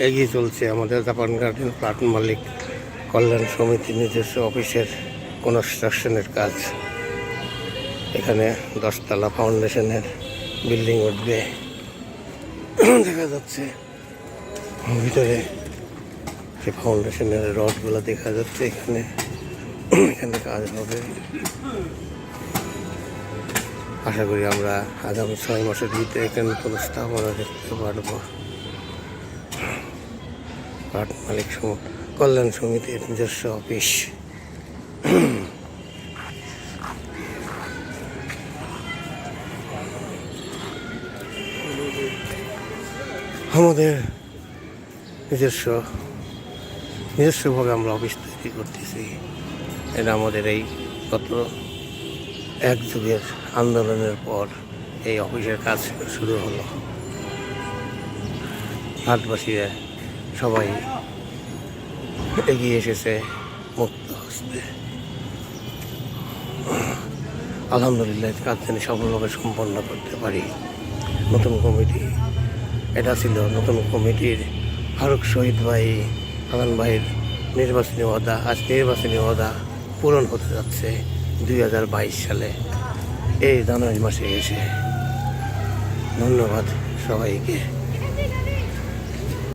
এগিয়ে চলছে আমাদের জাপান গার্ডেন প্লাট মালিক কল্যাণ সমিতির নিজস্ব অফিসের কনস্ট্রাকশনের কাজ। এখানে 10তলা ফাউন্ডেশনের বিল্ডিং উঠবে দেখা যাচ্ছে। ভিতরে যে ফাউন্ডেশনের রডগুলো দেখা যাচ্ছে এখানে এখানে কাজ হবে। আশা করি আমরা আগামী 6 মাসের ভিতরে এখানে নতুন স্থাপনা দেখতে পারবো। প্লাট মালিক কল্যাণ সমিতির নিজস্ব অফিস। আমাদের নিজস্বভাবে আমরা অফিস তৈরি করতেছি। এটা আমাদের এই গত 1 যুগের আন্দোলনের পর এই অফিসের কাজ শুরু হলো। হাটবাসীরা সবাই এগিয়ে এসেছে মুক্ত হস্তে। আলহামদুলিল্লাহ কাজ যেন সফলভাবে সম্পন্ন করতে পারি। নতুন কমিটি এটা ছিল নতুন কমিটির ফারুক শহীদ ভাই হাসান ভাইয়ের নির্বাচনী ওয়াদা। আজ নির্বাচনী ওয়াদা পূরণ হতে যাচ্ছে 2022 সালে এই জানুয়ারি মাসে এসে। ধন্যবাদ সবাইকে।